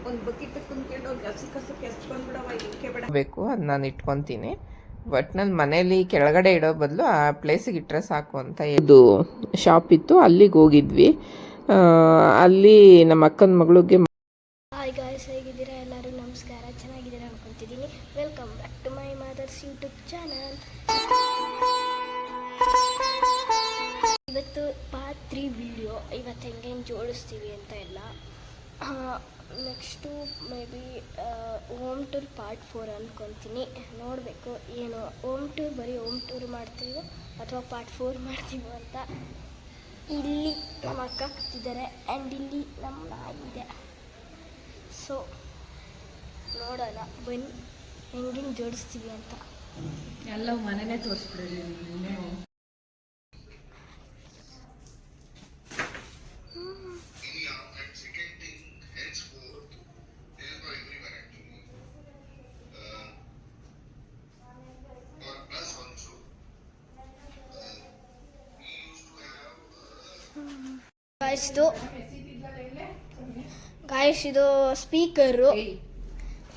ಒಂದು ಬಕೆಟ್ ತುಂಬಿಕೊಂಡು ಹಸಿ ಕಸಕ್ಕೆ ಎಷ್ಟು ಬಂದ್ಬಿಡವ ಇದಕ್ಕೆ ಬೇಡ ಬೇಕು ಅದು ನಾನು ಇಟ್ಕೊತೀನಿ. ಒಟ್ನಲ್ಲಿ ಮನೇಲಿ ಕೆಳಗಡೆ ಇಡೋ ಬದಲು ಆ ಪ್ಲೇಸಿಗೆ ಇಟ್ಟರೆ ಸಾಕು ಅಂತ ಇದು ಶಾಪ್ ಇತ್ತು, ಅಲ್ಲಿಗೆ ಹೋಗಿದ್ವಿ. ಅಲ್ಲಿ ನಮ್ಮ ಅಕ್ಕನ ಮಗಳಿಗೆ ಹಾಯ್ ಗಾಯ್ಸ್, ಹೇಗಿದ್ದೀರಾ ಎಲ್ಲರೂ? ನಮಸ್ಕಾರ, ಚೆನ್ನಾಗಿದ್ದೀರಾ ಅನ್ಕೊತಿದ್ದೀನಿ. Welcome back to my mother's YouTube channel. ಇವತ್ತು ಪಾರ್ಟ್ 3 ವಿಡಿಯೋ. ಇವತ್ತು ಹೆಂಗೇನು ಜೋಡಿಸ್ತೀವಿ ಅಂತ ಎಲ್ಲ. Next may be home tour part 4 ಅಂದ್ಕೊತೀನಿ. ನೋಡಬೇಕು ಏನು ಹೋಮ್ ಟೂರ್, ಬರೀ ಹೋಮ್ ಟೂರ್ ಮಾಡ್ತೀವೋ ಅಥವಾ ಪಾರ್ಟ್ 4 ಮಾಡ್ತೀವೋ ಅಂತ. ಇಲ್ಲಿ ನಮ್ಮ ಅಕ್ಕ ಕೂತಿದ್ದಾರೆ ಆ್ಯಂಡ್ ಇಲ್ಲಿ ನಮ್ಮ ನಾಯಿದೆ. ಸೊ ನೋಡೋಣ ಬನ್ನಿ ಹೆಂಗೆ ಜೋಡಿಸ್ತೀವಿ ಅಂತ. ಎಲ್ಲ ಮನೆನೇ ತೋರಿಸ್ಬಿಡಿ. ಗಾಯ್ಸ್ ಇದು ಸ್ಪೀಕರು,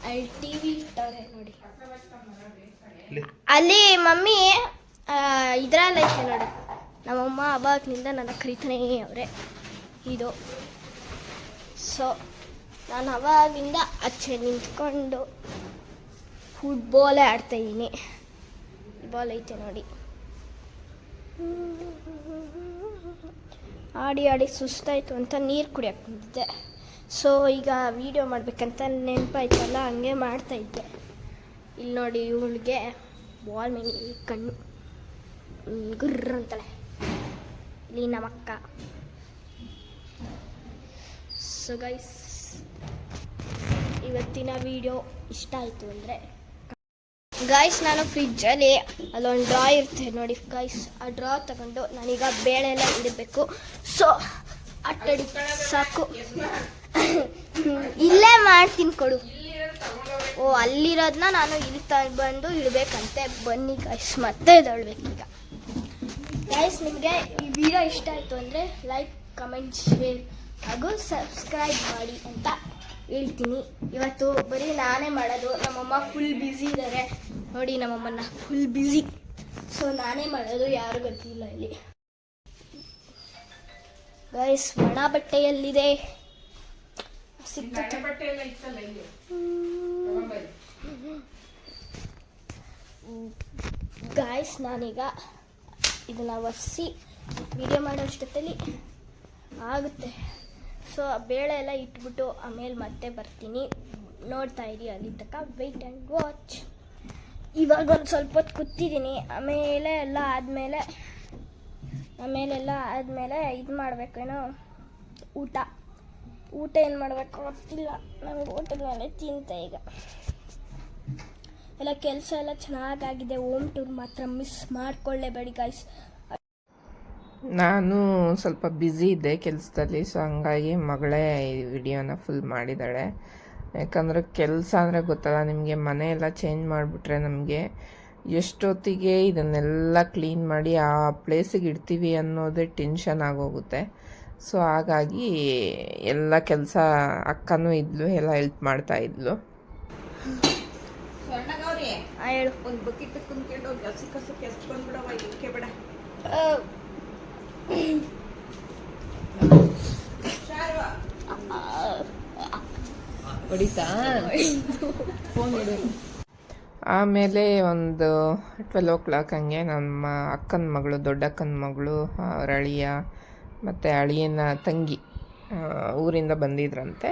ಅಲ್ಲಿ ಟಿವಿ ಇಟ್ಟವ್ರೆ ನೋಡಿ. ಅಲ್ಲಿ ಮಮ್ಮಿ ಇದ್ರಲ್ಲಿ ಐತೆ ನೋಡಿ. ನಮ್ಮಮ್ಮ ಅವಾಗನಿಂದ ನನ್ನ ಕರಿತಾನೇ ಅವರೇ ಇದು. ಸೊ ನಾನು ಅವಾಗಿಂದ ಆಚೆ ನಿಂತ್ಕೊಂಡು ಫುಟ್ಬಾಲೇ ಆಡ್ತಾಯಿದ್ದೀನಿ. ಬಾಲ್ ಐತೆ ನೋಡಿ. ಆಡಿ ಆಡಿ ಸುಸ್ತಾಯಿತು ಅಂತ ನೀರು ಕುಡಿಯೋಕೆ ಬಂದಿದ್ದೆ. ಸೊ ಈಗ ವೀಡಿಯೋ ಮಾಡಬೇಕಂತ ನೆನಪಾಯ್ತಲ್ಲ, ಹಂಗೆ ಮಾಡ್ತಾಯಿದ್ದೆ. ಇಲ್ಲಿ ನೋಡಿ, ಇವಳಿಗೆ ಬಾಲ್ ಮೇಲೆ ಕಣ್ಣು ಗುರ್ರ ಅಂತಾಳೆ. ಇಲ್ಲಿ ನಮ್ಮಕ್ಕ. ಸೊ ಗೈಸ್, ಇವತ್ತಿನ ವೀಡಿಯೋ ಇಷ್ಟ ಆಯಿತು ಅಂದರೆ ಗಾಯ್ಸ್, ನಾನು ಫ್ರಿಜ್ಜಲ್ಲಿ ಅಲ್ಲೊಂದು ಡ್ರಾ ಇರುತ್ತೆ ನೋಡಿ ಗಾಯ್ಸ್. ಆ ಡ್ರಾ ತಗೊಂಡು ನಾನೀಗ ಬೇಳೆ ಎಲ್ಲ ಇಡಬೇಕು. ಸೊ ಅಟ್ಟಡಿ ಸಾಕು, ಇಲ್ಲೇ ಮಾಡ್ತೀನಿ ಕೊಡು. ಓ, ಅಲ್ಲಿರೋದನ್ನ ನಾನು ಇಲ್ಲಿ ಬಂದು ಇಡಬೇಕಂತೆ. ಬನ್ನಿ ಗಾಯ್ಸ್, ಮತ್ತೆ ಇಡಬೇಕೀಗ. ಗಾಯ್ಸ್, ನಿಮಗೆ ಈ ವಿಡಿಯೋ ಇಷ್ಟ ಆಯಿತು ಅಂದರೆ ಲೈಕ್, ಕಮೆಂಟ್, ಶೇರ್ ಹಾಗೂ ಸಬ್ಸ್ಕ್ರೈಬ್ ಮಾಡಿ ಅಂತ ಹೇಳ್ತೀನಿ. ಇವತ್ತು ಬರೀ ನಾನೇ ಮಾಡೋದು. ನಮ್ಮಮ್ಮ ಫುಲ್ ಬ್ಯುಸಿ ಇದ್ದಾರೆ ನೋಡಿ, ನಮ್ಮಮ್ಮನ ಫುಲ್ ಬ್ಯುಸಿ. ಸೊ ನಾನೇ ಮಾಡೋದು, ಯಾರು ಗೊತ್ತಿಲ್ಲ ಇಲ್ಲಿ. ಗೈಸ್, ಒಣ ಬಟ್ಟೆಯಲ್ಲಿದೆ, ಗಾಯ್ಸ್. ನಾನೀಗ ಇದನ್ನ ಒರೆಸಿ ವಿಡಿಯೋ ಮಾಡೋಷ್ಟೊತ್ತಲ್ಲಿ ಆಗುತ್ತೆ. ಸೊ ಬೇಳೆ ಎಲ್ಲ ಇಟ್ಬಿಟ್ಟು ಆಮೇಲೆ ಮತ್ತೆ ಬರ್ತೀನಿ. ನೋಡ್ತಾ ಇರಿ, ಅಲ್ಲಿ ತನಕ ವೆಯ್ಟ್ ಆ್ಯಂಡ್ ವಾಚ್. ಇವಾಗ ಒಂದು ಸ್ವಲ್ಪ ಹೊತ್ತು ಕೂತಿದ್ದೀನಿ. ಆಮೇಲೆಲ್ಲ ಆದಮೇಲೆ ಇದು ಮಾಡಬೇಕೇನೋ, ಊಟ ಏನು ಮಾಡಬೇಕು ಗೊತ್ತಿಲ್ಲ ನನಗೆ. ಊಟದ ಮೇಲೆ ತಿಂತೆ ಈಗ ಎಲ್ಲ. ಕೆಲಸ ಎಲ್ಲ ಚೆನ್ನಾಗಾಗಿದೆ. ಹೋಮ್ ಟೂರ್ ಮಾತ್ರ ಮಿಸ್ ಮಾಡಿಕೊಳ್ಳೇಬೇಡಿ ಗಾಯ್ಸ್. ನಾನು ಸ್ವಲ್ಪ ಬ್ಯುಸಿ ಇದ್ದೆ ಕೆಲಸದಲ್ಲಿ. ಸೊ ಹಂಗಾಗಿ ಮಗಳೇ ಈ ವಿಡಿಯೋನ ಫುಲ್ ಮಾಡಿದ್ದಾಳೆ. ಯಾಕಂದರೆ ಕೆಲಸ ಅಂದರೆ ಗೊತ್ತಲ್ಲ ನಿಮಗೆ, ಮನೆ ಎಲ್ಲ ಚೇಂಜ್ ಮಾಡಿಬಿಟ್ರೆ ನಮಗೆ ಎಷ್ಟೊತ್ತಿಗೆ ಇದನ್ನೆಲ್ಲ ಕ್ಲೀನ್ ಮಾಡಿ ಆ ಪ್ಲೇಸಿಗೆ ಇಡ್ತೀವಿ ಅನ್ನೋದೇ ಟೆನ್ಷನ್ ಆಗೋಗುತ್ತೆ. ಸೊ ಹಾಗಾಗಿ ಎಲ್ಲ ಕೆಲಸ ಅಕ್ಕನೂ ಇದ್ಲು, ಎಲ್ಲ ಹೆಲ್ಪ್ ಮಾಡ್ತಾ ಇದ್ಲು. ಒಂದು ಬಕೆಟ್ ತುಂಬಿಕೊಂಡು ಹಸಿ ಕಸಕ್ಕೆ ಎಷ್ಟು ಬಂದ್ಬಿಡವ ಇದಕ್ಕೆ ಬೇಡ. ಆಮೇಲೆ ಒಂದು 12 o'clock ಹಂಗೆ ನಮ್ಮ ಅಕ್ಕನ ಮಗಳು, ದೊಡ್ಡ ಅಕ್ಕನ ಮಗಳು, ಅವ್ರ ಅಳಿಯ ಮತ್ತು ಅಳಿಯನ ತಂಗಿ ಊರಿಂದ ಬಂದಿದ್ರಂತೆ.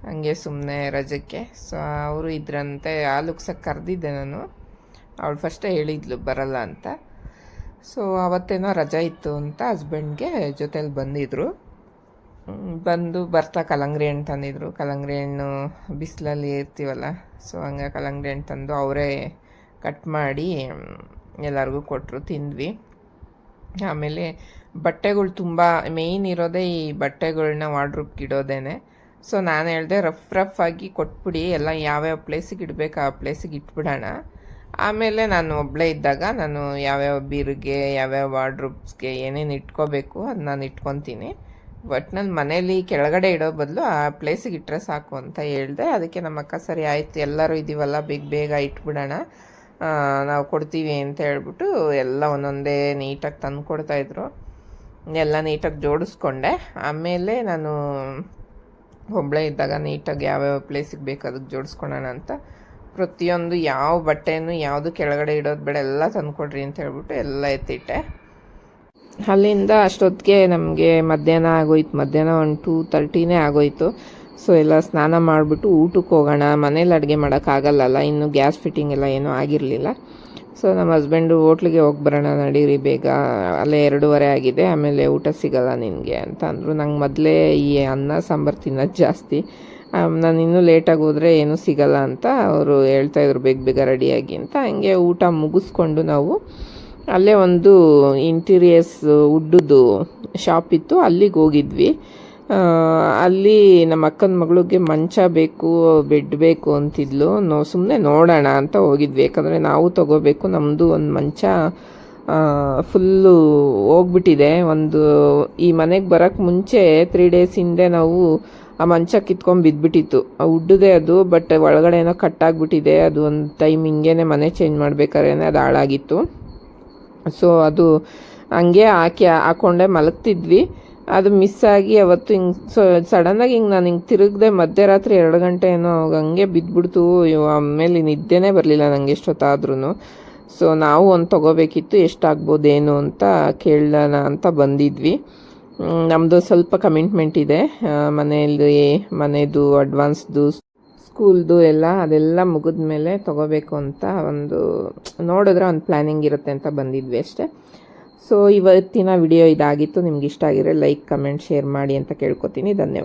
ಹಂಗೆ ಸುಮ್ಮನೆ ರಜಕ್ಕೆ. ಸೊ ಅವರು ಇದ್ರಂತೆ. ಹಾಲುಗ್ಸಕ್ಕೆ ಕರೆದಿದ್ದೆ ನಾನು. ಅವಳು ಫಸ್ಟೇ ಹೇಳಿದ್ಲು ಬರಲ್ಲ ಅಂತ. ಸೊ ಅವತ್ತೇನೋ ರಜಾ ಇತ್ತು ಅಂತ ಹಸ್ಬೆಂಡ್ಗೆ ಜೊತೇಲಿ ಬಂದಿದ್ದರು. ಬರ್ತಾ ಕಲ್ಲಂಗಡಿ ಹಣ್ಣು ತಂದಿದ್ರು. ಕಲ್ಲಂಗಡಿ ಹಣ್ಣು ಬಿಸಿಲಲ್ಲಿ ಇರ್ತೀವಲ್ಲ, ಸೊ ಹಂಗೆ ಕಲ್ಲಂಗಡಿ ಹಣ್ಣು ತಂದು ಅವರೇ ಕಟ್ ಮಾಡಿ ಎಲ್ಲರಿಗೂ ಕೊಟ್ಟರು, ತಿಂದ್ವಿ. ಆಮೇಲೆ ಬಟ್ಟೆಗಳು ತುಂಬ ಮೇಯ್ನ್ ಇರೋದೇ ಈ ಬಟ್ಟೆಗಳ್ನ ವಾರ್ಡ್ರೋಬ್ಗೆ ಇಡೋದೇನೆ. ಸೊ ನಾನು ಹೇಳಿದೆ ರಫ್ ಆಗಿ ಕೊಟ್ಬಿಡಿ, ಎಲ್ಲ ಯಾವ್ಯಾವ ಪ್ಲೇಸಿಗೆ ಇಡಬೇಕು ಆ ಪ್ಲೇಸಿಗೆ ಇಟ್ಬಿಡೋಣ. ಆಮೇಲೆ ನಾನು ಒಬ್ಬಳೇ ಇದ್ದಾಗ ನಾನು ಯಾವ್ಯಾವ ಬೀರಿಗೆ, ಯಾವ್ಯಾವ ವಾರ್ಡ್ರೋಬ್ಸ್ಗೆ ಏನೇನು ಇಟ್ಕೋಬೇಕು ಅದು ನಾನು ಇಟ್ಕೊತೀನಿ. ಒಟ್ನಲ್ಲಿ ಮನೇಲಿ ಕೆಳಗಡೆ ಇಡೋ ಬದಲು ಆ ಪ್ಲೇಸಿಗೆ ಇಟ್ಟರೆ ಸಾಕು ಅಂತ ಹೇಳಿದೆ. ಅದಕ್ಕೆ ನಮ್ಮ ಅಕ್ಕ ಸರಿ ಆಯಿತು, ಎಲ್ಲರೂ ಇದ್ದೀವಲ್ಲ ಬೇಗ ಇಟ್ಬಿಡೋಣ, ನಾವು ಕೊಡ್ತೀವಿ ಅಂತ ಹೇಳ್ಬಿಟ್ಟು ಎಲ್ಲ ಒಂದೊಂದೇ ನೀಟಾಗಿ ತಂದು ಕೊಡ್ತಾಯಿದ್ರು. ಎಲ್ಲ ನೀಟಾಗಿ ಜೋಡಿಸ್ಕೊಂಡೆ. ಆಮೇಲೆ ನಾನು ಒಬ್ಬಳೇ ಇದ್ದಾಗ ನೀಟಾಗಿ ಯಾವ್ಯಾವ ಪ್ಲೇಸಿಗೆ ಬೇಕು ಅದಕ್ಕೆ ಜೋಡಿಸ್ಕೊಳೋಣ ಅಂತ ಪ್ರತಿಯೊಂದು ಯಾವ ಬಟ್ಟೆನೂ ಯಾವುದು ಕೆಳಗಡೆ ಇಡೋದು ಬೇಡ, ಎಲ್ಲ ತಂದುಕೊಡ್ರಿ ಅಂತ ಹೇಳ್ಬಿಟ್ಟು ಎಲ್ಲ ಎತ್ತಿಟ್ಟೆ. ಅಲ್ಲಿಂದ ಅಷ್ಟೊತ್ತಿಗೆ ನಮಗೆ ಮಧ್ಯಾಹ್ನ ಆಗೋಯ್ತು. ಮಧ್ಯಾಹ್ನ ಒಂದು 2:30 ಆಗೋಯ್ತು. ಸೊ ಎಲ್ಲ ಸ್ನಾನ ಮಾಡಿಬಿಟ್ಟು ಊಟಕ್ಕೆ ಹೋಗೋಣ. ಮನೇಲಿ ಅಡುಗೆ ಮಾಡೋಕ್ಕಾಗಲ್ಲಲ್ಲ, ಇನ್ನು ಗ್ಯಾಸ್ ಫಿಟ್ಟಿಂಗ್ ಎಲ್ಲ ಏನೂ ಆಗಿರಲಿಲ್ಲ. ಸೊ ನಮ್ಮ ಹಸ್ಬೆಂಡು ಹೋಟ್ಲಿಗೆ ಹೋಗಿ ಬರೋಣ ನಡೀರಿ ಬೇಗ, ಅಲ್ಲೇ 2:30 ಆಗಿದೆ, ಆಮೇಲೆ ಊಟ ಸಿಗಲ್ಲ ನಿನಗೆ ಅಂತ ಅಂದರು. ನಂಗೆ ಮೊದಲೇ ಈ ಅನ್ನ ಸಾಂಬಾರು ತಿನ್ನೋದು ಜಾಸ್ತಿ, ನಾನು ಇನ್ನೂ ಲೇಟಾಗಿ ಹೋದರೆ ಏನೂ ಸಿಗಲ್ಲ ಅಂತ ಅವರು ಹೇಳ್ತಾಯಿದ್ರು ಬೇಗ ರೆಡಿಯಾಗಿ ಅಂತ. ಹಂಗೆ ಊಟ ಮುಗಿಸ್ಕೊಂಡು ನಾವು ಅಲ್ಲೇ ಒಂದು ಇಂಟೀರಿಯರ್ಸ್ ವುಡ್ದು ಶಾಪ್ ಇತ್ತು, ಅಲ್ಲಿಗೆ ಹೋಗಿದ್ವಿ. ಅಲ್ಲಿ ನಮ್ಮ ಅಕ್ಕನ ಮಗಳಿಗೆ ಮಂಚ ಬೇಕು, ಬೆಡ್ ಬೇಕು ಅಂತಿದ್ಲು. ಸುಮ್ಮನೆ ನೋಡೋಣ ಅಂತ ಹೋಗಿದ್ವಿ, ಯಾಕಂದರೆ ನಾವು ತೊಗೋಬೇಕು. ನಮ್ಮದು ಒಂದು ಮಂಚ ಫುಲ್ಲು ಹೋಗ್ಬಿಟ್ಟಿದೆ. ಈ ಮನೆಗೆ ಬರೋಕ್ಕೆ ಮುಂಚೆ 3 ಡೇಸ್ ಹಿಂದೆ ನಾವು ಆ ಮಂಚ ಕಿತ್ಕೊಂಡು ಬಿದ್ದುಬಿಟ್ಟಿತ್ತು. ಉಡ್ಡದೇ ಅದು, ಬಟ್ ಒಳಗಡೆ ಏನೋ ಕಟ್ಟಾಗ್ಬಿಟ್ಟಿದೆ. ಅದು ಒಂದು ಟೈಮ್ ಹಿಂಗೇನೆ ಮನೆ ಚೇಂಜ್ ಮಾಡ್ಬೇಕಾದ್ರೆ ಅದು ಹಾಳಾಗಿತ್ತು. ಸೊ ಅದು ಹಂಗೆ ಹಾಕ್ಕೊಂಡೆ ಮಲಗ್ತಿದ್ವಿ. ಅದು ಮಿಸ್ ಆಗಿ ಅವತ್ತು ಹಿಂಗೆ ಸಡನ್ನಾಗಿ ನಾನು ಹಿಂಗೆ ತಿರುಗದೆ ಮಧ್ಯರಾತ್ರಿ 2 ಗಂಟೆ ಏನೋ ಹಂಗೆ ಬಿದ್ದುಬಿಡ್ತು. ಆಮೇಲೆ ನಿದ್ದೆನೇ ಬರಲಿಲ್ಲ ನನಗೆ ಎಷ್ಟೊತ್ತಾದ್ರೂ. ಸೊ ನಾವು ಒಂದು ತೊಗೋಬೇಕಿತ್ತು, ಎಷ್ಟಾಗ್ಬೋದೇನು ಅಂತ ಕೇಳೋಣ ಅಂತ ಬಂದಿದ್ವಿ. ನಮ್ಮದು ಸ್ವಲ್ಪ ಕಮಿಟ್ಮೆಂಟ್ ಇದೆ, ಮನೆಯದು ಅಡ್ವಾನ್ಸ್ದು ಸ್ಕೂಲ್ದು ಅದೆಲ್ಲ ಮುಗಿದ ಮೇಲೆ ತೊಗೋಬೇಕು ಅಂತ ನೋಡಿದ್ರೆ ಒಂದು ಪ್ಲ್ಯಾನಿಂಗ್ ಇರುತ್ತೆ ಅಂತ ಬಂದಿದ್ವಿ ಅಷ್ಟೇ. ಸೊ ಇವತ್ತಿನ ವಿಡಿಯೋ ಇದಾಗಿತ್ತು. ನಿಮ್ಗೆ ಇಷ್ಟ ಆಗಿದ್ರೆ ಲೈಕ್, ಕಮೆಂಟ್, ಶೇರ್ ಮಾಡಿ ಅಂತ ಕೇಳ್ಕೊತೀನಿ. ಧನ್ಯವಾದ.